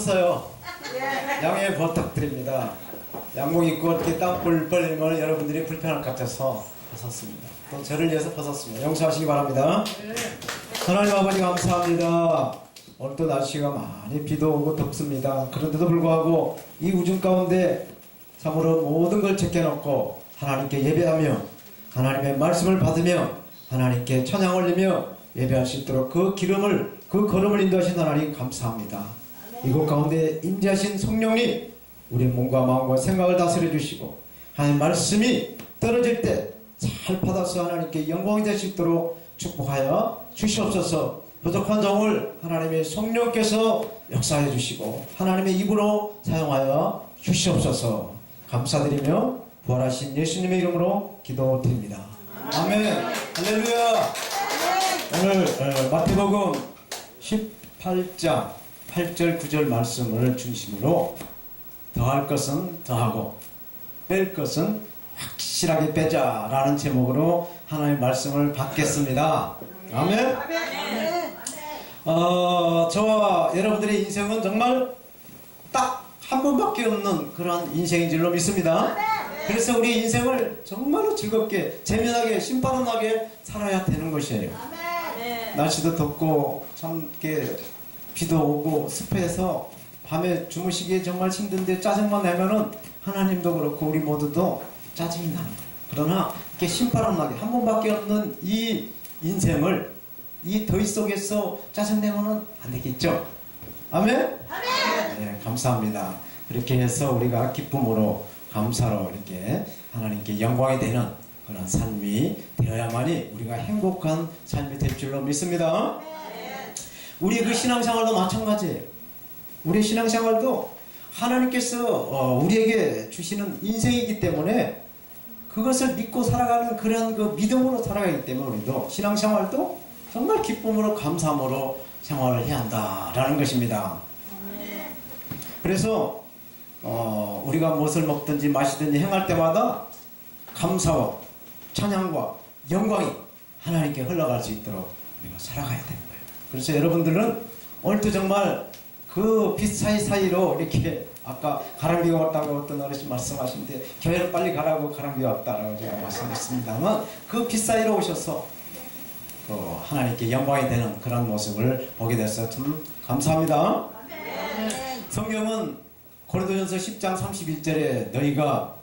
컸어요. 양해 부탁드립니다. 양복 입고 이렇게 땀불 벌리면 여러분들이 불편할 것 같아서 벗었습니다. 또 저를 위해서 벗었습니다. 용서하시기 바랍니다. 하나님 아버지 감사합니다. 오늘 또 날씨가 많이 비도 오고 덥습니다. 그런데도 불구하고 이 우중 가운데 참으로 모든 걸 제껴놓고 하나님께 예배하며 하나님의 말씀을 받으며 하나님께 찬양 올리며 예배할 수 있도록 그 기름을 그 걸음을 인도하신 하나님 감사합니다. 이곳 가운데 임재하신 성령님 우리 몸과 마음과 생각을 다스려 주시고 하나님 말씀이 떨어질 때 잘 받아서 하나님께 영광이 될 수 있도록 축복하여 주시옵소서. 부족한 점을 하나님의 성령께서 역사해 주시고 하나님의 입으로 사용하여 주시옵소서. 감사드리며 부활하신 예수님의 이름으로 기도드립니다. 아멘. 할렐루야. 오늘 마태복음 18장 8절 9절 말씀을 중심으로 더할 것은 더하고 뺄 것은 확실하게 빼자라는 제목으로 하나님의 말씀을 받겠습니다. 아멘. 저와 여러분들의 인생은 정말 딱 한 번밖에 없는 그러한 인생인 줄로 믿습니다. 그래서 우리 인생을 정말로 즐겁게 재미나게 신바람나게 살아야 되는 것이에요. 날씨도 덥고 참 이렇게 비도 오고 습해서 밤에 주무시기에 정말 힘든데 짜증만 내면은 하나님도 그렇고 우리 모두도 짜증이 나는 거예요. 그러나 이렇게 신바람나게 한 번밖에 없는 이 인생을 이 더위 속에서 짜증내면은 안 되겠죠? 아멘? 네, 감사합니다. 그렇게 해서 우리가 기쁨으로 감사로 이렇게 하나님께 영광이 되는 그런 삶이 되어야만이 우리가 행복한 삶이 될 줄로 믿습니다. 우리 그 신앙생활도 마찬가지예요. 우리 신앙생활도 하나님께서 우리에게 주시는 인생이기 때문에 그것을 믿고 살아가는 그런 그 믿음으로 살아가기 때문에 우리도 신앙생활도 정말 기쁨으로 감사함으로 생활을 해야 한다라는 것입니다. 그래서 우리가 무엇을 먹든지 마시든지 행할 때마다 감사와 찬양과 영광이 하나님께 흘러갈 수 있도록 우리가 살아가야 되는 거예요. 그래서 여러분들은 오늘도 정말 그 빛 사이사이로 이렇게 아까 가랑비가 왔다고 어떤 어르신 말씀하시는데 교회를 빨리 가라고 가랑비가 왔다라고 제가 말씀했습니다만 그 빛 사이로 오셔서 하나님께 영광이 되는 그런 모습을 보게 돼서 참 감사합니다. 성경은 고린도전서 10장 31절에 너희가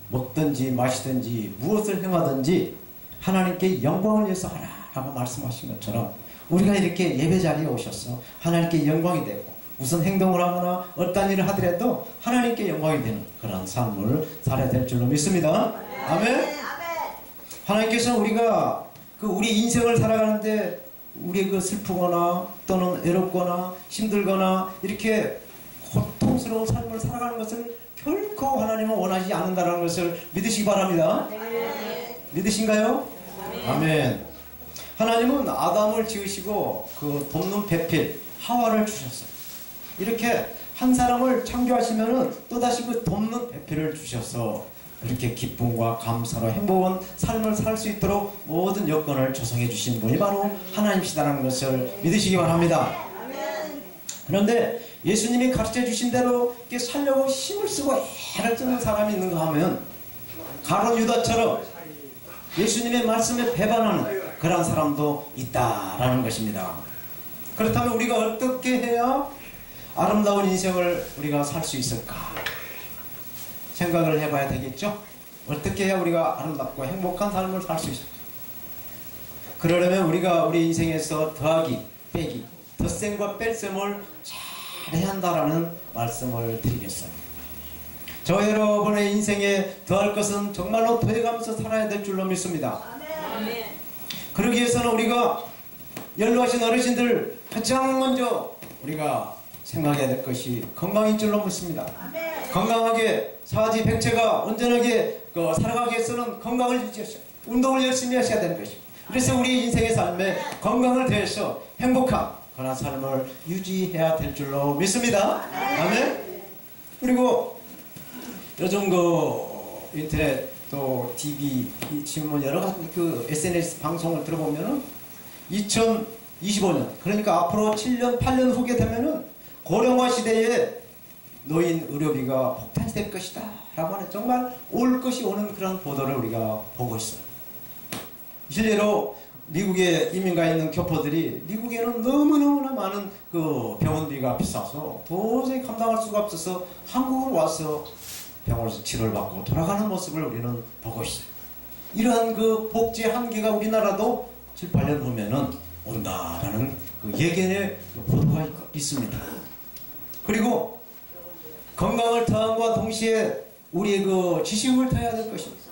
먹든지 마시든지 무엇을 행하든지 하나님께 영광을 위해서 하라 라고 말씀하신 것처럼 우리가 이렇게 예배 자리에 오셔서 하나님께 영광이 되고 무슨 행동을 하거나 어떤 일을 하더라도 하나님께 영광이 되는 그런 삶을 살아야 될 줄로 믿습니다. 아멘. 하나님께서 우리가 우리 인생을 살아가는데 우리 슬프거나 또는 외롭거나 힘들거나 이렇게 고통스러운 삶을 살아가는 것을 결코 하나님은 원하지 않는다는 것을 믿으시기 바랍니다. 믿으신가요? 아멘. 하나님은 아담을 지으시고 그 돕는 배필 하와를 주셨어요. 이렇게 한 사람을 창조하시면은 또다시 그 돕는 배필을 주셔서 이렇게 기쁨과 감사로 행복한 삶을 살 수 있도록 모든 여건을 조성해 주신 분이 바로 하나님이시다는 것을 믿으시기 바랍니다. 그런데 예수님이 가르쳐 주신 대로 이렇게 살려고 힘을 쓰고 애를 쓰는 사람이 있는가 하면 가룟 유다처럼 예수님의 말씀에 배반하는 그런 사람도 있다라는 것입니다. 그렇다면 우리가 어떻게 해야 아름다운 인생을 우리가 살 수 있을까? 생각을 해봐야 되겠죠? 어떻게 해야 우리가 아름답고 행복한 삶을 살 수 있을까? 그러려면 우리가 우리 인생에서 더하기, 빼기, 덧셈과 뺄셈을 잘해야 한다라는 말씀을 드리겠어요. 저 여러분의 인생에 더할 것은 정말로 더해가면서 살아야 될 줄로 믿습니다. 아멘. 그러기 위해서는 우리가 연로하신 어르신들 가장 먼저 우리가 생각해야 될 것이 건강인 줄로 믿습니다. 건강하게 사지 백체가 온전하게 살아가기 위해서는 건강을 유지하셔야 운동을 열심히 하셔야 되는 것입니다. 그래서 우리 인생의 삶에 건강을 더해서 행복한 그런 삶을 유지해야 될 줄로 믿습니다. 아멘. 그리고 요즘 인터넷 또 TV 신문 여러 가지 SNS 방송을 들어보면은 2025년 그러니까 앞으로 7년 8년 후게 되면은 고령화 시대에 노인 의료비가 폭탄이 될 것이다 라고 하는 정말 올 것이 오는 그런 보도를 우리가 보고 있어요. 실제로 미국에 이민가 있는 교포들이 미국에는 너무너무나 많은 그 병원비가 비싸서 도저히 감당할 수가 없어서 한국으로 와서 병원에서 치료를 받고 돌아가는 모습을 우리는 보고 있어요. 이러한 그 복지 한계가 우리나라도 7, 8년 후면은 온다라는 그 예견의 보도가 있습니다. 그리고 건강을 더함과 동시에 우리의 그 지식을 더해야 될 것입니다.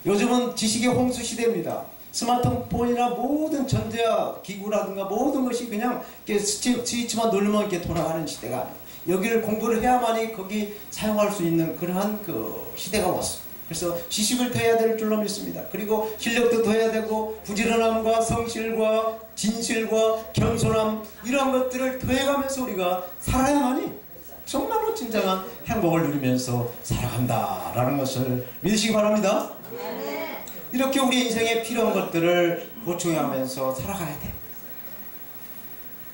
요즘은 지식의 홍수 시대입니다. 스마트폰이나 모든 전자기구라든가 모든 것이 그냥 이렇게 스위치만 누르면 이렇게 돌아가는 시대가 아니에요. 여기를 공부를 해야만이 거기 사용할 수 있는 그러한 그 시대가 왔어요. 그래서 지식을 더해야 될 줄로 믿습니다. 그리고 실력도 더해야 되고 부지런함과 성실과 진실과 겸손함 이러한 것들을 더해가면서 우리가 살아야만이 정말로 진정한 행복을 누리면서 살아간다라는 것을 믿으시기 바랍니다. 이렇게 우리 인생에 필요한 것들을 보충하면서 살아가야 돼.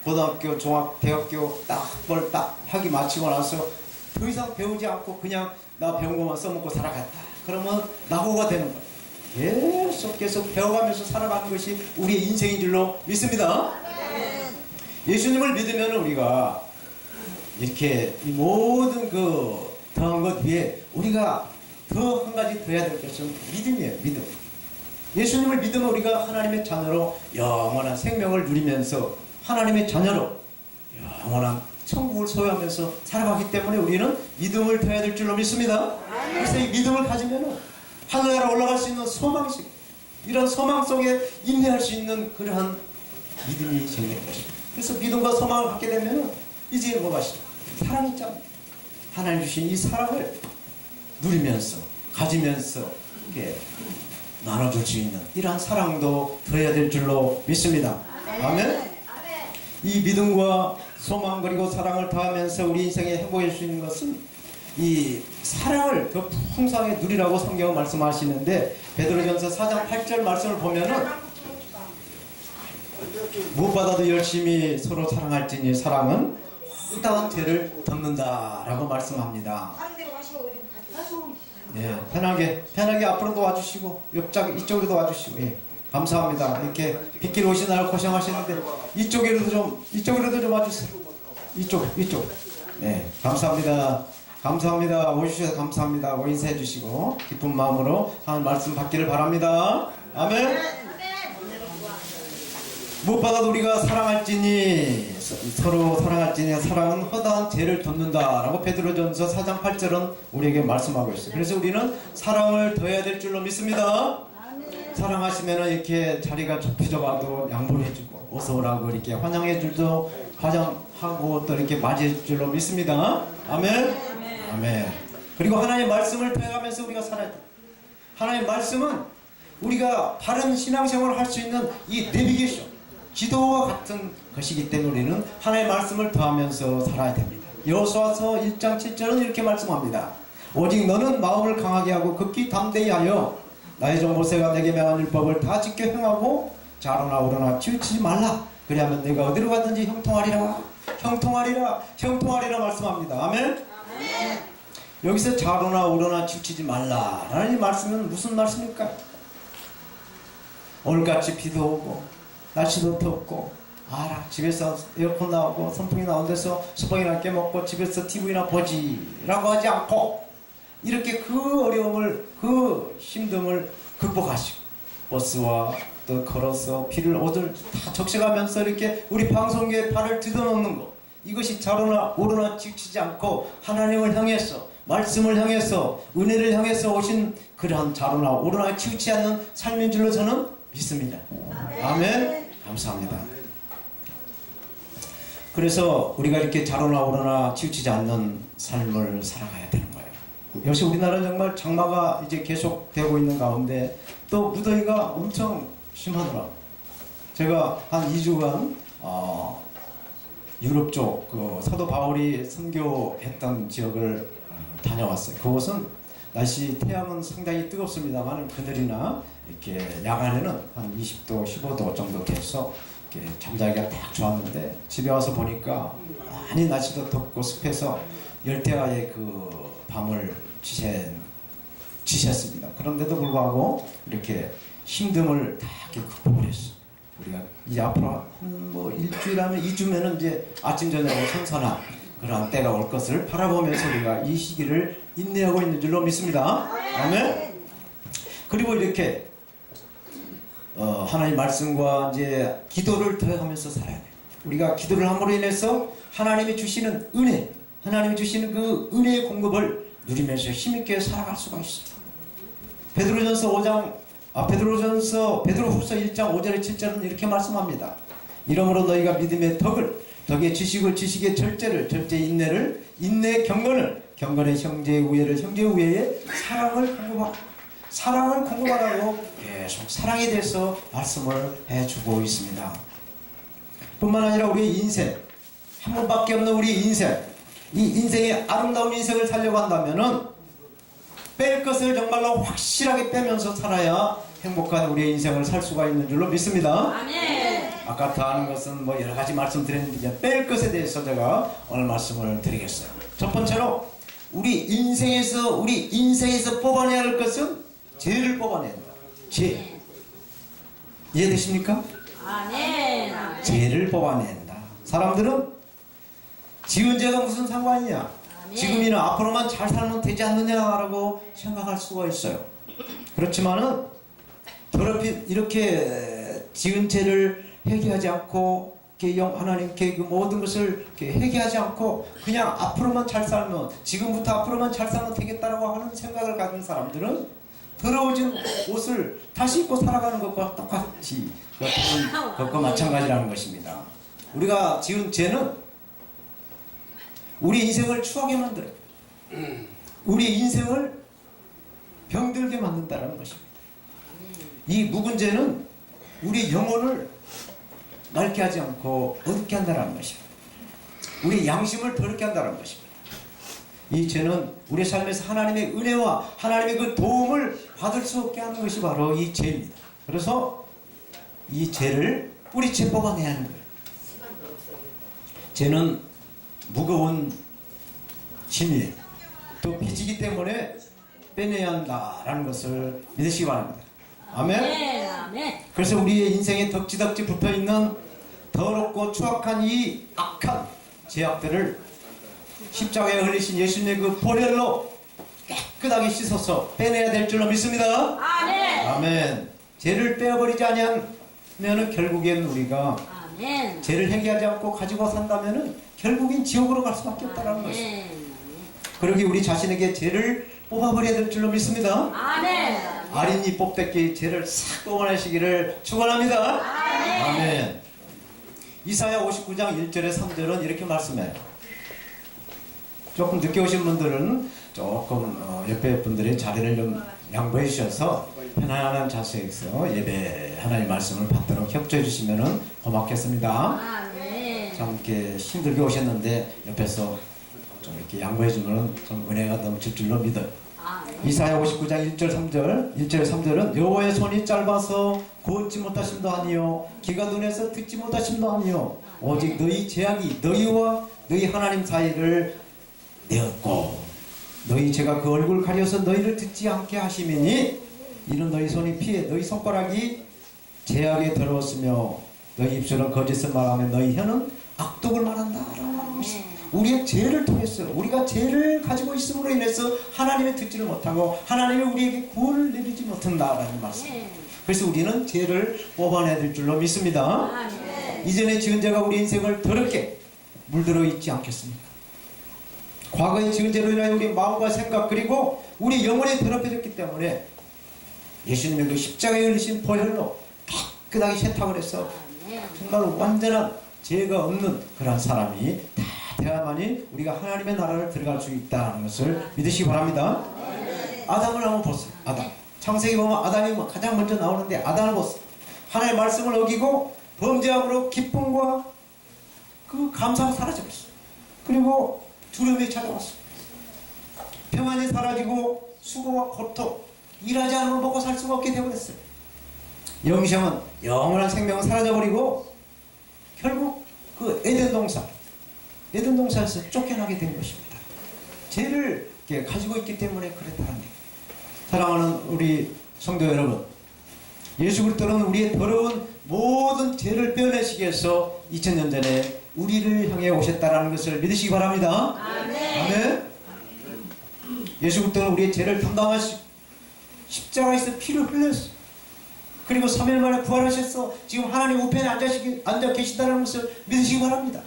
고등학교, 중학, 대학교 학벌 딱 학위 마치고 나서 더 이상 배우지 않고 그냥 나 배운 것만 써먹고 살아갔다. 그러면 낙오가 되는 거예요. 계속 배워가면서 살아가는 것이 우리의 인생인 줄로 믿습니다. 예수님을 믿으면 우리가 이렇게 이 모든 그 더한 것 위에 우리가 더 한 가지 더 해야 될 것은 믿음이에요. 믿음. 예수님을 믿으면 우리가 하나님의 자녀로 영원한 생명을 누리면서 하나님의 자녀로 영원한 천국을 소유하면서 살아가기 때문에 우리는 믿음을 더해야 될 줄로 믿습니다. 그래서 이 믿음을 가지면 하늘나라 올라갈 수 있는 소망식, 이런 소망 속에 인내할 수 있는 그러한 믿음이 생길 것입니다. 그래서 믿음과 소망을 갖게 되면 이제 뭐가 사랑이 있잖아요. 하나님 주신 이 사랑을 누리면서 가지면서 이렇게 나눠줄 수 있는 이러한 사랑도 더해야 될 줄로 믿습니다. 아멘. 이 믿음과 소망 그리고 사랑을 더하면서 우리 인생에 행복할 수 있는 것은 이 사랑을 더 풍성하게 누리라고 성경은 말씀하시는데 베드로전서 4장 8절 말씀을 보면은 무엇보다도 열심히 서로 사랑할지니 사랑은 허다한 죄를 덮는다라고 말씀합니다. 네, 편하게 앞으로도 와주시고 이쪽으로도 와주시고 감사합니다. 이렇게 빗길 오시느라 고생하시는데 이쪽으로도 좀 와주세요. 이쪽. 네, 감사합니다. 오셔주셔서 감사합니다. 인사해 주시고 기쁜 마음으로 하는 말씀 받기를 바랍니다. 아멘. 무엇보다도 우리가 서로 사랑할지니 사랑은 허다한 죄를 덮는다라고 베드로전서 4장 8절은 우리에게 말씀하고 있어요. 그래서 우리는 사랑을 더해야 될 줄로 믿습니다. 사랑하시면 이렇게 자리가 좁혀져가도 양보를 해주고 어서 오라고 이렇게 환영해줄도 환영하고 또 이렇게 맞이해줄 줄로 믿습니다. 아멘. 아멘. 그리고 하나님의 말씀을 더해가면서 우리가 살아야 돼. 하나님의 말씀은 우리가 바른 신앙생활을 할 수 있는 이 내비게이션, 지도와 같은 것이기 때문에 우리는 하나님의 말씀을 더하면서 살아야 됩니다. 여호수아서 1장 7절은 이렇게 말씀합니다. 오직 너는 마음을 강하게 하고 극히 담대히 하여 나의 종 모세가 내게 명한 율법을 다 지켜 행하고 좌로나 우로나 치우치지 말라. 그리하면 내가 어디로 가든지 형통하리라 말씀합니다. 아멘. 여기서 좌로나 우로나 치우치지 말라라는 이 말씀은 무슨 말씀일까요? 오늘같이 비도 오고 날씨도 덥고 집에서 에어컨 나오고 선풍기 나온 데서 수박이나 깨먹고 집에서 TV나 보지라고 하지 않고 이렇게 그 어려움을 그 힘듦을 극복하시고 버스와 또 걸어서 옷을 다 적셔가면서 이렇게 우리 방송계에 발을 뜯어놓는 것, 이것이 좌로나 우로나 치우치지 않고 하나님을 향해서 말씀을 향해서 은혜를 향해서 오신 그러한 좌로나 우로나 치우치지 않는 삶인 줄로 저는 믿습니다. 아멘. 감사합니다. 그래서 우리가 이렇게 좌로나 우로나 치우치지 않는 삶을 살아가야 되는 거예요. 역시 우리나라는 정말 장마가 이제 계속되고 있는 가운데 또 무더위가 엄청 심하더라고요. 제가 한 2주간 유럽 쪽 그 사도 바울이 선교했던 지역을 다녀왔어요. 그곳은 날씨 태양은 상당히 뜨겁습니다만 그늘이나 이렇게 야간에는 한 20도, 15도 정도 돼서 이렇게 잠자기가 딱 좋았는데 집에 와서 보니까 많이 날씨도 덥고 습해서 열대야의 그 밤을 지셨습니다. 그런데도 불구하고 이렇게 힘듦을 다 이렇게 극복을 했어. 우리가 이제 앞으로 뭐 일주일하면 2주면은 이제 아침 저녁으로 선선한 그러한 때가 올 것을 바라보면서 우리가 이 시기를 인내하고 있는 줄로 믿습니다. 아멘. 그리고 이렇게 하나님 말씀과 이제 기도를 더하면서 살아야 돼. 우리가 기도를 함으로 인해서 하나님이 주시는 은혜, 하나님이 주시는 그 은혜의 공급을 누리면서 힘있게 살아갈 수가 있어. 베드로후서 1장 5절에 7절은 이렇게 말씀합니다. 이러므로 너희가 믿음의 덕의 지식을, 지식의 절제를, 절제의 인내를, 인내의 경건을, 경건의 형제의 우애를, 형제의 우애에 사랑을 공급하라고 계속 사랑에 대해서 말씀을 해주고 있습니다. 뿐만 아니라 우리의 인생, 한 번밖에 없는 우리 인생, 이 인생의 아름다운 인생을 살려고 한다면은 뺄 것을 정말로 확실하게 빼면서 살아야 행복한 우리의 인생을 살 수가 있는 줄로 믿습니다. 아멘. 아까 더 하는 것은 뭐 여러 가지 말씀드렸는데 이제 뺄 것에 대해서 제가 오늘 말씀을 드리겠어요. 첫 번째로 우리 인생에서 뽑아내야 할 것은 죄를 뽑아내야 한다. 죄. 이해되십니까? 아멘. 죄를 뽑아낸다. 사람들은 지은 죄가 무슨 상관이냐? 지금이나 앞으로만 잘 살면 되지 않느냐라고 생각할 수가 있어요. 그렇지만은 이렇게 지은 죄를 회개하지 않고 하나님께 그 모든 것을 회개하지 않고 그냥 앞으로만 잘 살면, 지금부터 앞으로만 잘 살면 되겠다라고 하는 생각을 가진 사람들은 더러워진 옷을 다시 입고 살아가는 것과 똑같이 그것과 마찬가지라는 것입니다. 우리가 지은 죄는 우리 인생을 추하게 만들어요. 우리 인생을 병들게 만든다는 것입니다. 이 묵은 죄는 우리 영혼을 맑게 하지 않고 어둡게 한다는 것입니다. 우리 양심을 더럽게 한다는 것입니다. 이 죄는 우리 삶에서 하나님의 은혜와 하나님의 그 도움을 받을 수 없게 하는 것이 바로 이 죄입니다. 그래서 이 죄를 뿌리째 뽑아내야 하는 거예요. 죄는 무거운 짐이에요. 또 빚이기 때문에 빼내야 한다라는 것을 믿으시기 바랍니다. 아멘. 아멘. 그래서 우리의 인생에 덕지덕지 붙어있는 더럽고 추악한 이 악한 죄악들을 십자가에 흘리신 예수님의 그 보혈로 깨끗하게 씻어서 빼내야 될 줄로 믿습니다. 아멘. 아멘. 죄를 빼어버리지 않으면 결국엔 우리가 아멘. 죄를 회개하지 않고 가지고 산다면 결국엔 지옥으로 갈 수밖에 없다는 것입니다. 그러기 우리 자신에게 죄를 뽑아버려야 될 줄로 믿습니다. 아멘. 아린이 뽑듯이 죄를 싹 뽑아내시기를 축원합니다. 아멘. 아멘. 이사야 59장 1절에 3절은 이렇게 말씀해요. 조금 늦게 오신 분들은 조금 옆에 분들의 자리를 좀 양보해 주셔서 편안한 자세에서 예배 하나님의 말씀을 받도록 협조해 주시면 고맙겠습니다. 아멘. 참 이렇게 힘들게 오셨는데 옆에서 좀 이렇게 양보해 주면 좀 은혜가 넘칠 줄로 믿어요. 이사야 59장 1절 3절 1절 3절은 여호와의 손이 짧아서 걷지 못하심도 아니요 귀가 눈에서 듣지 못하심도 아니요 오직 너희 죄악이 너희와 너희 하나님 사이를 내었고 너희 죄가 그 얼굴 가려서 너희를 듣지 않게 하시매니 이는 너희 손이 피해 너희 손가락이 죄악에 더러웠으며 너희 입술은 거짓을 말하며 너희 혀는 악독을 말한다라고 하는 것입니다. 우리의 죄를 통해서 우리가 죄를 가지고 있음으로 인해서 하나님의 듣지를 못하고 하나님이 우리에게 구원을 내리지 못한다라는 말씀. 그래서 우리는 죄를 뽑아내야 될 줄로 믿습니다. 이전에 지은 죄가 우리 인생을 더럽게 물들어 있지 않겠습니까? 과거의 지은 죄로 인하여 우리 마음과 생각 그리고 우리 영혼이 더럽혀졌기 때문에 예수님의 그 십자가에 흘리신 보혈로 깨끗하게 세탁을 해서 정말 완전한 죄가 없는 그런 사람이 다 되어야만이 우리가 하나님의 나라를 들어갈 수 있다는 것을 믿으시기 바랍니다. 아담을 한번 보세요. 아담. 창세기 보면 아담이 가장 먼저 나오는데 아담을 보세요. 하나님의 말씀을 어기고 범죄함으로 기쁨과 그 감사가 사라져버렸어요. 그리고 두려움이 찾아왔어요. 평안이 사라지고 수고와 고통, 일하지 않으면 먹고 살 수가 없게 되어버렸어요. 영생은 영원한 생명은 사라져버리고 결국 그 에덴 동산에서 쫓겨나게 된 것입니다. 죄를 이렇게 가지고 있기 때문에 그랬다는 얘기예요. 사랑하는 우리 성도 여러분, 예수 그리스도는 우리의 더러운 모든 죄를 빼어내시기 위해서 2000년 전에 우리를 향해 오셨다는 것을 믿으시기 바랍니다. 아멘. 예수 그리스도는 우리의 죄를 담당하시고 십자가에서 피를 흘렸어. 그리고 3일 만에 부활하셔서 지금 하나님 우편에 앉아 계시다는 것을 믿으시기 바랍니다.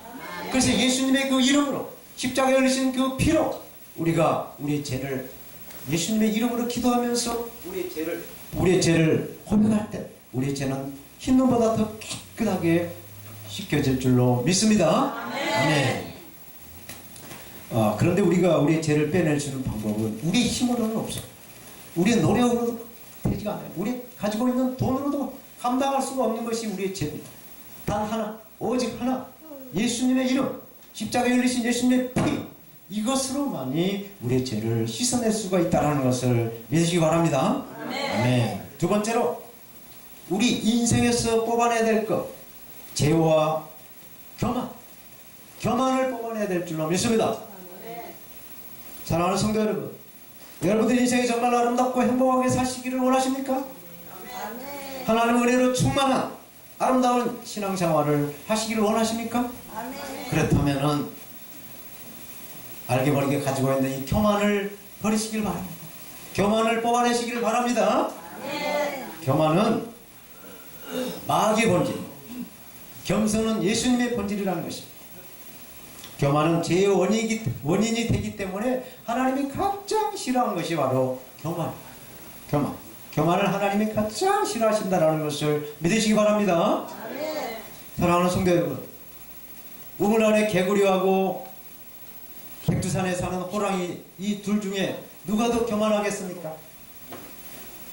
그래서 예수님의 그 이름으로 십자가에 흘리신 그 피로 우리가 우리의 죄를 예수님의 이름으로 기도하면서 우리의 죄를 고백할 때 우리의 죄는 흰눈보다 더 깨끗하게 씻겨질 줄로 믿습니다. 아멘. 그런데 우리가 우리의 죄를 빼낼 수 있는 방법은 우리의 힘으로는 없어요. 우리의 노력으로도 되지가 않아요. 우리 가지고 있는 돈으로도 감당할 수가 없는 것이 우리의 죄입니다. 단 하나, 오직 하나, 예수님의 이름, 십자가에 흘리신 예수님의 피, 이것으로만이 우리의 죄를 씻어낼 수가 있다는 것을 믿으시기 바랍니다. 아멘. 두 번째로 우리 인생에서 뽑아내야 될 것, 죄와 교만을 뽑아내야 될 줄로 믿습니다. 사랑하는 성도 여러분, 여러분들 인생이 정말 아름답고 행복하게 사시기를 원하십니까? 하나님 은혜로 충만한 아름다운 신앙생활을 하시기를 원하십니까? 그렇다면은 알게 모르게 가지고 있는 이 교만을 버리시길 바랍니다. 교만을 뽑아내시길 바랍니다. 교만은 마귀의 본질, 겸손은 예수님의 본질이라는 것입니다. 교만은 죄의 원인이 되기 때문에 하나님이 가장 싫어하는 것이 바로 교만을 하나님이 가장 싫어하신다는 것을 믿으시기 바랍니다. 사랑하는 성도 여러분, 우물 안에 개구리하고 백두산에 사는 호랑이, 이 둘 중에 누가 더 교만하겠습니까?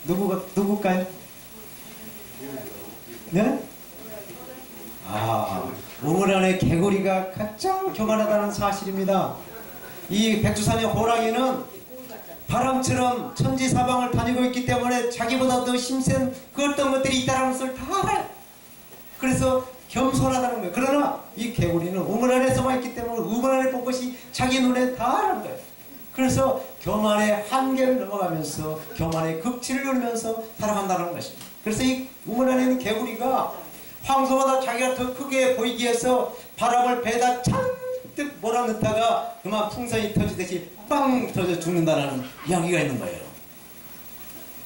누굴까요? 네? 우물 안에 개구리가 가장 교만하다는 사실입니다. 이 백두산의 호랑이는 바람처럼 천지사방을 다니고 있기 때문에 자기보다 더 힘센 그 어떤 것들이 있다는 것을 다 알아요. 그래서 겸손하다는 거예요. 그러나 이 개구리는 우물 안에서만 있기 때문에 우물 안에 본 것이 자기 눈에 다 아는 거예요. 그래서 교만의 한계를 넘어가면서 교만의 극치를 누리면서 살아간다는 것입니다. 그래서 이 우물 안에 있는 개구리가 황소보다 자기가 더 크게 보이기 위해서 바람을 배에다 잔뜩 몰아넣다가 그만 풍선이 터지듯이 빵 터져 죽는다는 이야기가 있는 거예요.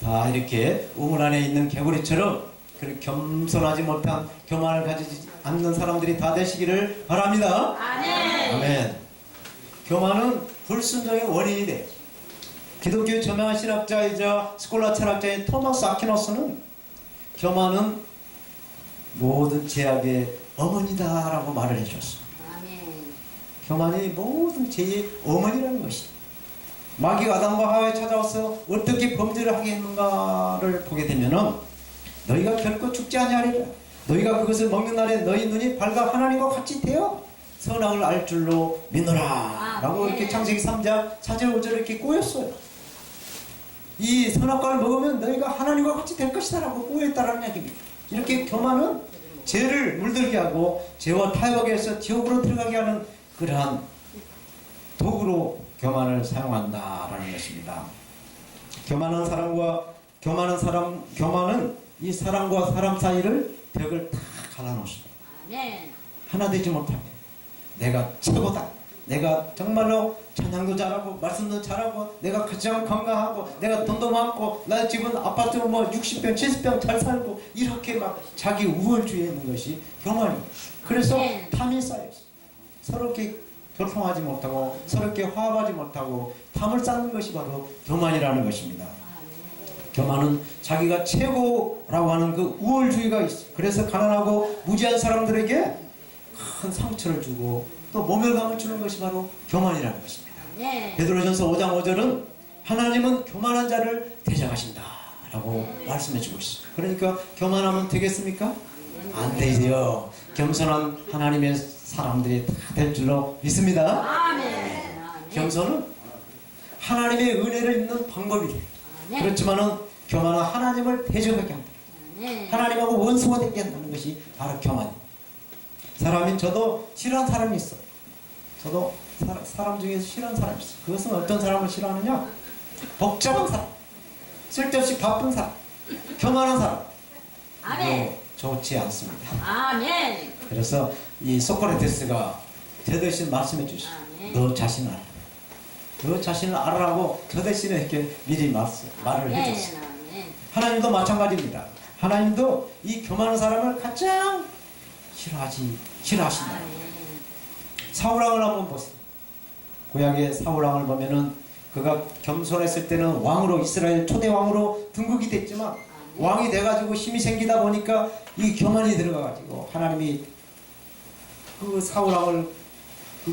다 이렇게 우물 안에 있는 개구리처럼 그렇게 겸손하지 못한 교만을 가지지 않는 사람들이 다 되시기를 바랍니다. 아멘. 교만은 불순종의 원인이 돼요. 기독교의 저명한 신학자이자 스콜라 철학자인 토마스 아퀴너스는 교만은 모든 죄악의 어머니다라고 말을 해줬어. 교만이 모든 죄의 어머니라는 것이. 마귀가 아담과 하와에 찾아와서 어떻게 범죄를 하게 했는가를 보게 되면은 너희가 결코 죽지 아니하리라. 너희가 그것을 먹는 날에 너희 눈이 밝아 하나님과 같이 되어 선악을 알 줄로 믿노라 라고 이렇게 창세기 3장 4절 5절 이렇게 꼬였어요. 이 선악과를 먹으면 너희가 하나님과 같이 될 것이다 라고 꼬였다라는 얘기입니다. 이렇게 교만은 죄를 물들게 하고 죄와 타협하게 해서 지옥으로 들어가게 하는 그러한 도구로 교만을 사용한다라는 것입니다. 교만은 이 사람과 사람 사이를 벽을 다 갈라놓습니다. 하나 되지 못하게 내가 최고다. 내가 정말로 찬양도 잘하고 말씀도 잘하고 내가 가장 건강하고 내가 돈도 많고 나 지금 아파트 뭐 60평 70평 잘 살고 이렇게 막 자기 우월주의에 있는 것이 교만입니다. 그래서 탐이 쌓여있어요. 서로 이렇게 교통하지 못하고 서로 이렇게 화합하지 못하고 탐을 쌓는 것이 바로 교만이라는 것입니다. 교만은 자기가 최고라고 하는 그 우월주의가 있어요. 그래서 가난하고 무지한 사람들에게 큰 상처를 주고 또 모멸감을 주는 것이 바로 교만이라는 것입니다. 베드로전서 5장 5절은 하나님은 교만한 자를 대적하신다 라고 말씀해주고 있어요. 그러니까 교만하면 되겠습니까? 안 되죠. 겸손한 하나님의 사람들이 다 될 줄로 믿습니다. 겸손은 하나님의 은혜를 입는 방법이 돼요. 그렇지만은 교만은 하나님을 대적하게 한다. 하나님하고 원수가 되게 한다는 것이 바로 교만입니다. 사람인 저도 싫어하는 사람이 있어. 저도 사람 중에서 싫어하는 사람이 있어. 그것은 어떤 사람을 싫어하느냐? 복잡한 사람, 쓸데없이 바쁜 사람, 교만한 사람. 아멘. 이거 좋지 않습니다. 아멘. 그래서 이 소크라테스가 저 대신 말씀해 주시오. 아멘. 너 자신을 알아. 너 자신을 알아라고 저 대신에 이렇게 미리 말을 해줬어요. 아멘. 하나님도 마찬가지입니다. 하나님도 이 교만한 사람을 가장 싫어하신다. 아멘. 사울왕을 한번 보세요. 구약의 사울왕을 보면은 그가 겸손했을 때는 왕으로 이스라엘 초대 왕으로 등극이 됐지만 왕이 돼가지고 힘이 생기다 보니까 이 교만이 들어가가지고 하나님이 그 사울왕을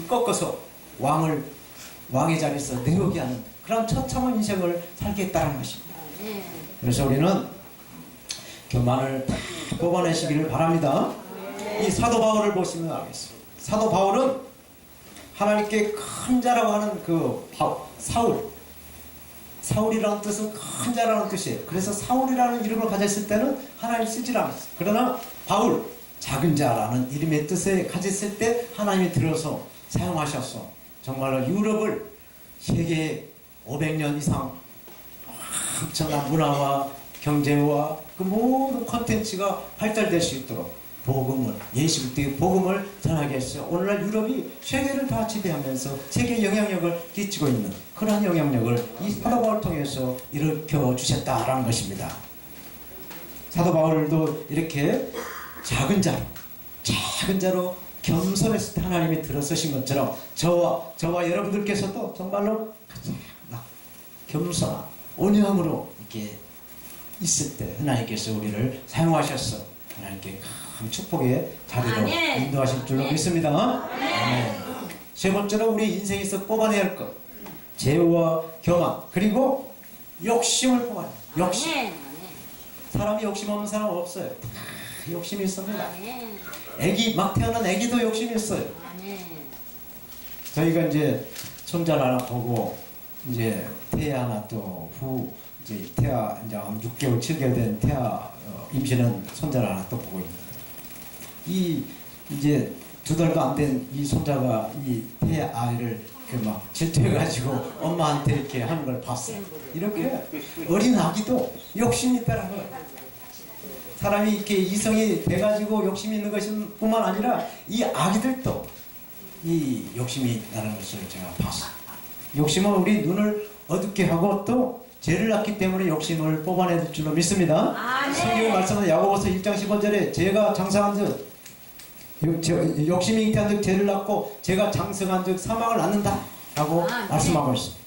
꺾어서 왕의 자리에서 내려오게 하는 그런 처참한 인생을 살게 했다는 것입니다. 아멘. 그래서 우리는 교만을 다 뽑아내시기를 바랍니다. 이 사도 바울을 보시면 알겠습니다. 사도 바울은 하나님께 큰 자라고 하는 그 사울이라는 뜻은 큰 자라는 뜻이에요. 그래서 사울이라는 이름을 가졌을 때는 하나님 쓰질 않았어요. 그러나 바울, 작은 자라는 이름의 뜻을 가졌을 때 하나님이 들어서 사용하셨어. 정말로 유럽을 세계 500년 이상 엄청난 문화와 경제와 그 모든 콘텐츠가 발달될 수 있도록 복음을, 예수 그리스도의 복음을 전하게 했어요. 오늘날 유럽이 세계를 다 지배하면서 세계 영향력을 끼치고 있는 그러한 영향력을 이 사도 바울을 통해서 일으켜 주셨다라는 것입니다. 사도 바울도 이렇게 작은 자로 겸손했을 때 하나님이 들어서신 것처럼 저와 여러분들께서도 정말로 겸손한 온유함으로 이렇게 있을 때 하나님께서 우리를 사용하셨어. 하나님께 큰 축복의 자리로 아멘. 인도하실 줄로 아멘. 믿습니다. 아멘. 세 번째로 우리 인생에서 뽑아내야 할 것, 죄와 교만 그리고 욕심을 뽑아내요. 욕심. 아멘. 사람이 욕심 없는 사람 없어요. 다 욕심이 있습니다. 아멘. 애기 막 태어난 애기도 욕심이 있어요. 아멘. 저희가 이제 손자를 하나 보고 이제 태아 하나 또 후 이제 태아 이제 한 6개월 7개월 된 태아 임신한 손자를 하나 또 보고 있는데 이 이제 2달도 안 된 이 손자가 이 태아 아이를 그 막 질투해가지고 엄마한테 이렇게 하는 걸 봤어요. 이렇게 어린 아기도 욕심이 있다는 거예요. 사람이 이렇게 이성이 돼가지고 욕심이 있는 것은 뿐만 아니라 이 아기들도 이 욕심이 있다는 것을 제가 봤어요. 욕심은 우리 눈을 어둡게 하고 또 죄를 낳기 때문에 욕심을 뽑아낼 줄로 믿습니다. 아멘. 성경 말씀은 야고보서 1장 15절에 죄가 장성한 즉 욕심이 잉태한 즉 죄를 낳고 죄가 장성한 즉 사망을 낳는다 라고 아멘. 말씀하고 있습니다.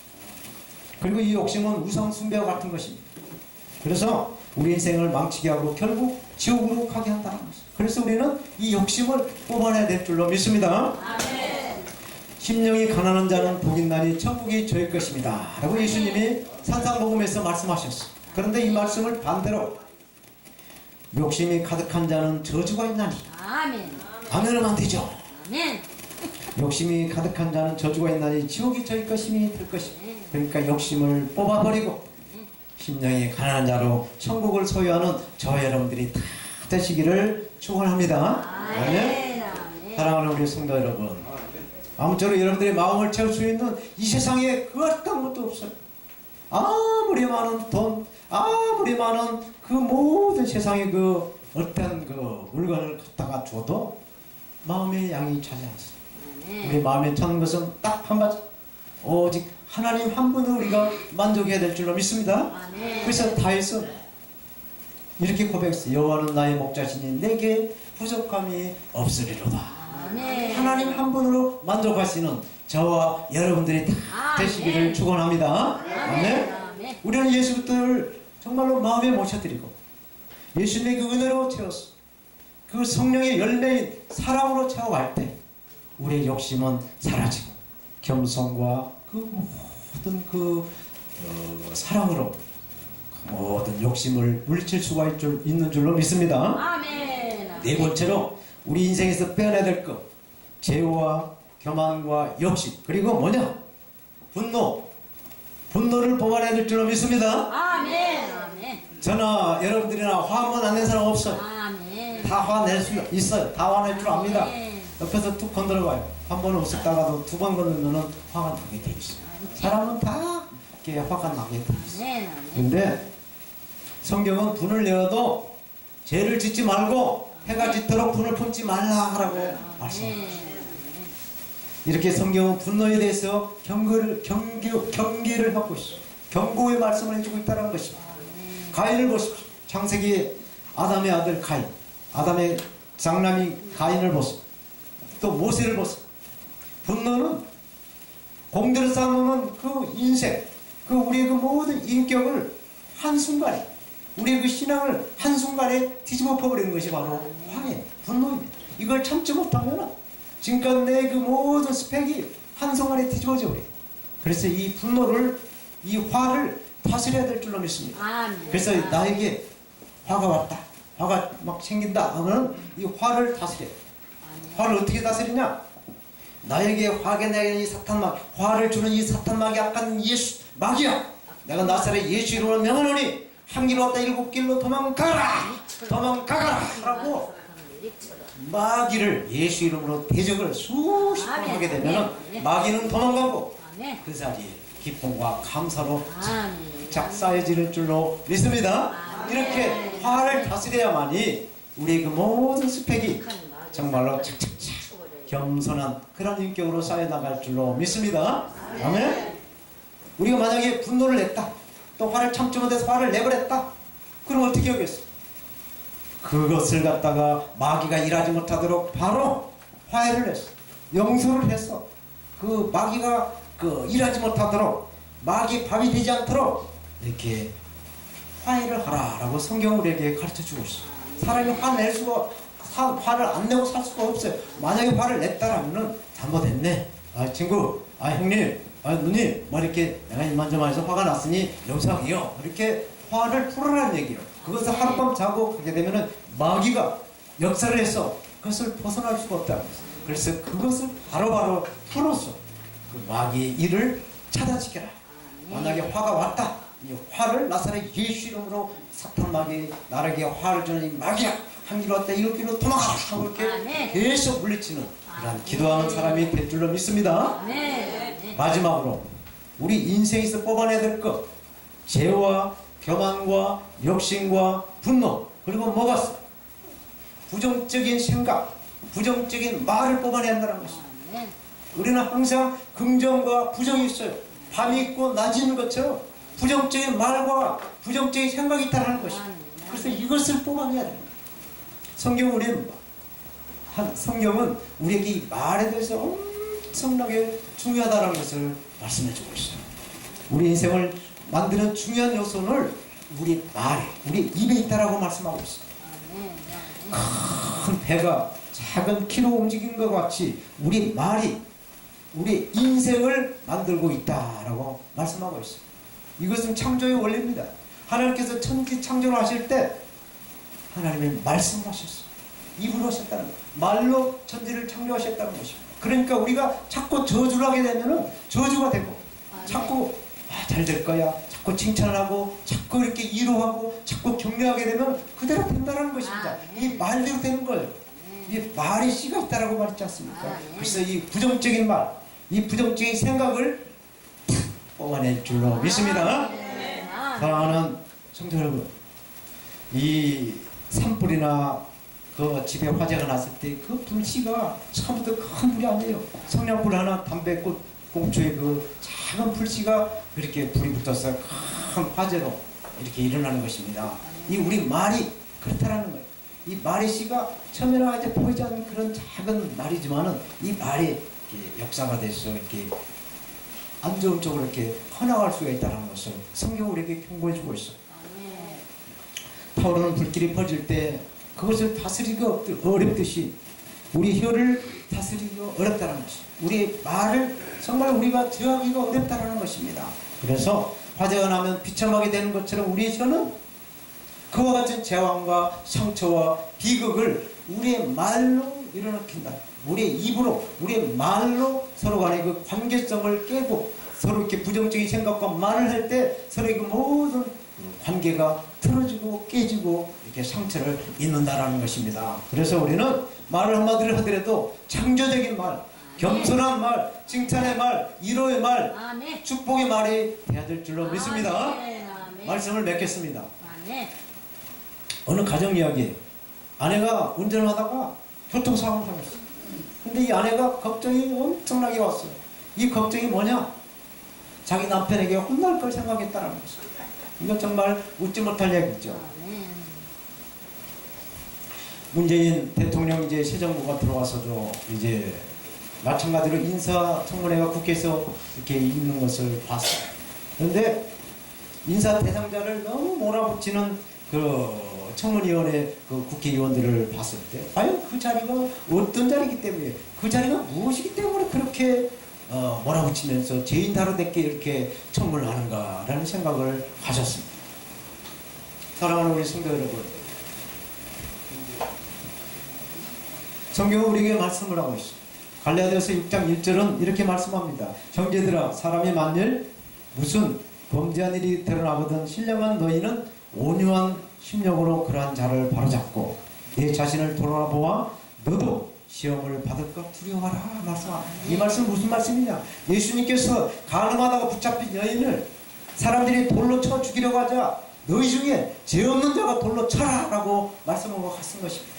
그리고 이 욕심은 우상 숭배와 같은 것입니다. 그래서 우리 인생을 망치게 하고 결국 지옥으로 가게 한다는 것입니다. 그래서 우리는 이 욕심을 뽑아내야 될 줄로 믿습니다. 아멘. 심령이 가난한 자는 복이 있나니 천국이 저의 것입니다 라고 예수님이 산상복음에서 말씀하셨어요. 그런데 이 말씀을 반대로 욕심이 가득한 자는 저주가 있나니 아멘. 아멘은 안 되죠. 아멘. 욕심이 가득한 자는 저주가 있나니 지옥이 저희 것임이 될 것입니다. 그러니까 욕심을 뽑아버리고 심령이 가난한 자로 천국을 소유하는 저와 여러분들이 다 되시기를 축원합니다. 아멘. 아멘. 사랑하는 우리 성도 여러분, 아무쪼록 여러분들의 마음을 채울 수 있는 이 세상에 그 어떤 것도 없어요. 아무리 많은 돈, 아무리 많은 그 모든 세상의 그 어떤 그 물건을 갖다가 줘도 마음의 양이 차지 않습니다. 우리 마음에 차는 것은 딱 한 가지, 오직 하나님 한 분을 우리가 만족해야 될 줄로 믿습니다. 아멘. 그래서 다윗은 이렇게 고백했어요. 여호와는 나의 목자시니 내게 부족함이 없으리로다. 아멘. 하나님 한 분으로 만족하시는 저와 여러분들이 다 아멘. 되시기를 축원합니다. 아멘. 아멘. 우리는 예수 그리스도를 정말로 마음에 모셔드리고 예수님의 그 은혜로 채웠어. 그 성령의 열매인 사랑으로 채워갈 때 우리의 욕심은 사라지고 겸손과 그 모든 그 사랑으로 모든 욕심을 물리칠 수가 있는 줄로 믿습니다. 아멘. 네 번째로 우리 인생에서 빼내야 될 것, 죄와 교만과 욕심, 그리고 뭐냐? 분노를 뽑아내야 될 줄로 믿습니다. 아멘. 아멘. 저나 여러분들이나 화 한 번 안 낸 사람 없어요. 아멘. 다 화낼 수 있어요. 다 화낼 줄 압니다. 아멘. 옆에서 툭 건드려봐요. 한 번 웃었다가도 두 번 건드리면 화가 나게 돼 있어요. 사람은 다 이렇게 화가 나게 돼 있어요. 아멘. 근데 성경은 분을 내어도 죄를 짓지 말고 해가 짙도록 분을 품지 말라라고 말씀합니다. 이렇게 성경은 분노에 대해서 경계를 하고 있어요. 경고의 말씀을 해주고 있다는 것입니다. 가인을 보십시오. 창세기 아담의 아들 가인, 아담의 장남이 가인을 보십시오. 또 모세를 보십시오. 분노는 공들여 쌓는 그 인생, 그 우리의 그 모든 인격을 한순간에, 우리의 그 신앙을 한순간에 뒤집어 퍼버리는 것이 바로 화해, 분노입니다. 이걸 참지 못하면 지금까지 내 그 모든 스펙이 한순간에 뒤집어져 버려요. 그래서 이 분노를, 이 화를 다스려야 될 줄로 믿습니다. 아멘. 그래서 나에게 화가 왔다, 화가 막 생긴다 하면 이 화를 다스려요. 화를 어떻게 다스리냐? 나에게 화게 내는 이 사탄막, 화를 주는 이 사탄막이 약간 예수 막이야. 내가 나사렛 예수 이름으로 명하노니 한 길로 왔다 일곱 길로 도망가라, 도망가라 라고 마귀를 예수 이름으로 대적을 수십 번 하게 되면 마귀는 도망가고 아멘. 그 자리에 기쁨과 감사로 아멘. 착 쌓여지는 줄로 믿습니다. 아멘. 이렇게 화를 다스려야만이 우리 그 모든 스펙이 정말로 착착착 겸손한 그런 인격으로 쌓여나갈 줄로 믿습니다. 아멘. 우리가 만약에 분노를 냈다, 또 화를 참지 못해서 화를 내버렸다, 그럼 어떻게 하겠어? 그것을 갖다가 마귀가 일하지 못하도록 바로 화해를 했어. 용서를 했어. 그 마귀가 일하지 못하도록, 마귀 밥이 되지 않도록 이렇게 화해를 하라라고 성경은 우리에게 가르쳐주고 있어. 사람이 화낼 수가, 화를 안 내고 살 수가 없어요. 만약에 화를 냈다라면 잘못했네. 아 친구, 아 형님, 아 누님, 뭐 이렇게 내가 이만저만해서 화가 났으니 용서하기요. 이렇게 화를 풀어라는 얘기예요. 그것을 하룻밤 자고 하게 되면은 마귀가 역사를 해서 그것을 벗어날 수가 없다는 거예요. 그래서 그것을 바로바로 풀어서 그 마귀의 일을 차단시켜라. 만약에 화가 왔다, 이 화를 나사렛 예수 이름으로 사탄 마귀, 나에게 화를 주는 이 마귀야, 한 길로 왔다 일곱 길로 도망가라 하고 이렇게 계속 물리치는 그런 기도하는 사람이 될 줄로 믿습니다. 마지막으로 우리 인생에서 뽑아내야 될 것, 죄와 교만과 욕심과 분노, 그리고 뭐가 있어? 부정적인 생각, 부정적인 말을 뽑아내야 한다는 것입니다. 우리는 항상 긍정과 부정이 있어요. 밤이 있고 낮이 있는 것처럼 부정적인 말과 부정적인 생각이 있다는 것입니다. 그래서 이것을 뽑아내야 돼요. 성경은 우리에게 이 말에 대해서 엄청나게 중요하다는 것을 말씀해주고 있어요. 우리 인생을 만드는 중요한 요소는 우리 말에, 우리 입에 있다라고 말씀하고 있어요. 큰 배가 작은 키로 움직이는 것 같이 우리 말이 우리 인생을 만들고 있다라고 말씀하고 있어요. 이것은 창조의 원리입니다. 하나님께서 천지 창조를 하실 때 하나님의 말씀을 하셨어요. 입으로 하셨다는 거예요. 말로 천지를 창조하셨다는 것입니다. 그러니까 우리가 자꾸 저주를 하게 되면 저주가 되고, 자꾸 잘 될 거야, 자꾸 칭찬하고, 자꾸 이렇게 위로하고, 자꾸 격려하게 되면 그대로 된다는 것입니다. 이 말대로 되는 거예요. 이 말에 씨가 있다라고 말했지 않습니까? 그래서 이 부정적인 말, 이 부정적인 생각을 뽑아낼 줄로 믿습니다. 사랑하는 성도 여러분, 이 산불이나 그 집에 화재가 났을 때 그 불씨가 처음부터 큰 불이 아니에요. 성냥불 하나, 담배꽃 공초에 그 작은 불씨가 그렇게 불이 붙어서 큰 화재로 이렇게 일어나는 것입니다. 이 우리 말이 그렇다라는 거예요. 이 말의 씨가 처음에는 이제 보이지 않는 그런 작은 말이지만은 이 말이 이렇게 역사가 돼서 이렇게 안 좋은 쪽으로 이렇게 커나갈 수가 있다는 것을 성경 우리에게 경고해주고 있어요. 타오르는 불길이 퍼질 때 그것을 다스리기가 어렵듯이 우리 혀를 다스리기가 어렵다는 것입니다. 우리 말을 정말 우리가 저하기가 어렵다는 것입니다. 그래서 화재가 나면 비참하게 되는 것처럼 우리의 혀는 그와 같은 재앙과 상처와 비극을 우리의 말로 일어나킨다. 우리의 입으로, 우리의 말로 서로 간의 그 관계성을 깨고 서로 이렇게 부정적인 생각과 말을 할 때 서로의 그 모든 관계가 틀어지고 깨지고 이렇게 상처를 입는다라는 것입니다. 그래서 우리는 말을 한마디를 하더라도 창조적인 말, 겸손한 말, 칭찬의 말, 위로의 말, 아멘. 축복의 말이 돼야 될 줄로 믿습니다. 아멘. 아멘. 말씀을 맺겠습니다. 아멘. 어느 가정 이야기, 아내가 운전을 하다가 교통사고를 당했어요. 근데 이 아내가 걱정이 엄청나게 왔어요. 이 걱정이 뭐냐? 자기 남편에게 혼날 걸 생각했다는 것이에요. 이건 정말 웃지 못할 얘기죠. 아멘. 문재인 대통령 이제 새 정부가 들어와서도 이제 마찬가지로 인사청문회가 국회에서 이렇게 있는 것을 봤어요. 그런데 인사 대상자를 너무 몰아붙이는 그 청문위원회 그 국회의원들을 봤을 때 과연 그 자리가 어떤 자리이기 때문에 그 자리가 무엇이기 때문에 그렇게 몰아붙이면서 죄인 다루듯이 이렇게 청문을 하는가라는 생각을 가졌습니다. 사랑하는 우리 성도 여러분, 성경은 우리에게 말씀을 하고 있습니다. 갈라디아서 6장 1절은 이렇게 말씀합니다. 형제들아, 사람이 만일 무슨 범죄한 일이 드러나거든 신령한 너희는 온유한 심령으로 그러한 자를 바로잡고 내 자신을 돌아보아 너도 시험을 받을까 두려워하라 말씀합니다. 이 말씀은 무슨 말씀이냐? 예수님께서 가늠하다가 붙잡힌 여인을 사람들이 돌로 쳐 죽이려고 하자 너희 중에 죄 없는 자가 돌로 쳐라 라고 말씀한 것 같은 것입니다.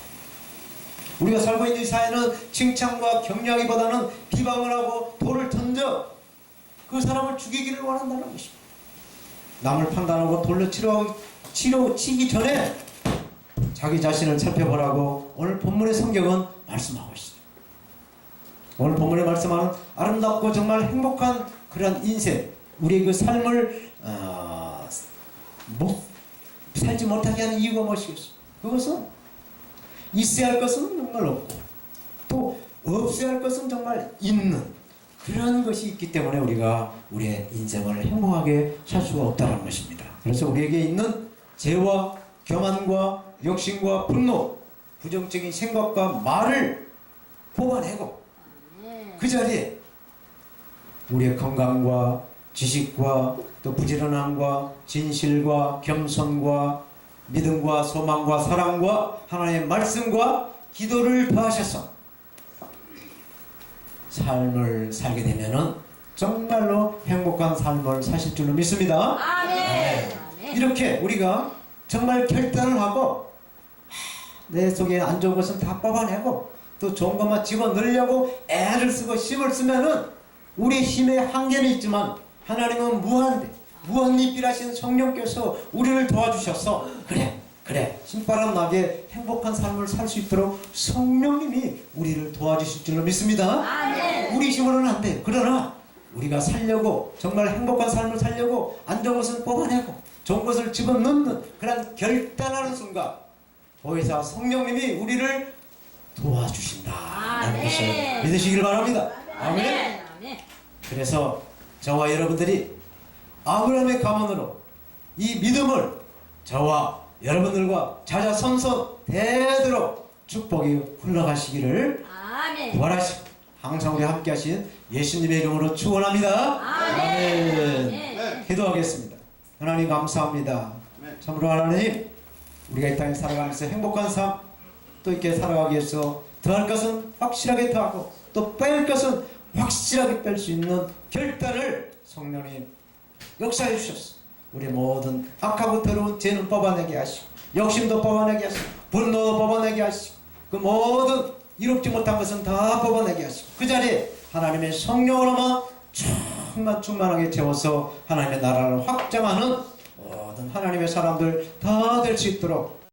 우리가 살고 있는 이 사회는 칭찬과 격려하기보다는 비방을 하고 돌을 던져 그 사람을 죽이기를 원한다는 것입니다. 남을 판단하고 돌로 치기 전에 자기 자신을 살펴보라고 오늘 본문의 성경은 말씀하고 있습니다. 오늘 본문에 말씀하는 아름답고 정말 행복한 그런 인생, 우리의 그 삶을 살지 못하게 하는 이유가 무엇이겠어요? 그것은 있어야 할 것은 정말 없고 또 없어야 할 것은 정말 있는 그런 것이 있기 때문에 우리가 우리의 인생을 행복하게 살 수가 없다는 것입니다. 그래서 우리에게 있는 죄와 교만과 욕심과 분노, 부정적인 생각과 말을 뽑아내고 그 자리에 우리의 건강과 지식과 또 부지런함과 진실과 겸손과 믿음과 소망과 사랑과 하나님의 말씀과 기도를 더하셔서 삶을 살게 되면은 정말로 행복한 삶을 사실 줄로 믿습니다. 아멘. 이렇게 우리가 정말 결단을 하고 내 속에 안 좋은 것은 다 뽑아내고 또 좋은 것만 집어넣으려고 애를 쓰고 힘을 쓰면은 우리의 힘에 한계는 있지만 하나님은 무한리필하신 성령께서 우리를 도와주셔서 그래 신바람 나게 행복한 삶을 살 수 있도록 성령님이 우리를 도와주실 줄로 믿습니다. 아멘. 우리 힘으로는 안 돼요. 그러나 우리가 살려고 정말 행복한 삶을 살려고 안 좋은 것은 뽑아내고 좋은 것을 집어넣는 그런 결단하는 순간 보혜사 성령님이 우리를 도와주신다라는 것을 믿으시길 바랍니다. 아멘. 아멘. 그래서 저와 여러분들이 아브라함의 가문으로 이 믿음을 저와 여러분들과 자자손손 축복이 흘러가시기를 아멘. 원하시고 항상 우리 함께 하신 예수님의 이름으로 축원합니다. 아멘. 기도하겠습니다. 하나님 감사합니다. 참으로 하나님 우리가 이 땅에 살아가면서 행복한 삶 또 이렇게 살아가기 위해서 더할 것은 확실하게 더하고 또 뺄 것은 확실하게 뺄 수 있는 결단을 성령님 역사해 주셨어. 우리 모든 악하고 더러운 죄는 뽑아내게 하시고 욕심도 뽑아내게 하시고 분노도 뽑아내게 하시고 그 모든 이롭지 못한 것은 다 뽑아내게 하시고 그 자리에 하나님의 성령으로만 충만하게 채워서 하나님의 나라를 확장하는 모든 하나님의 사람들 다 될 수 있도록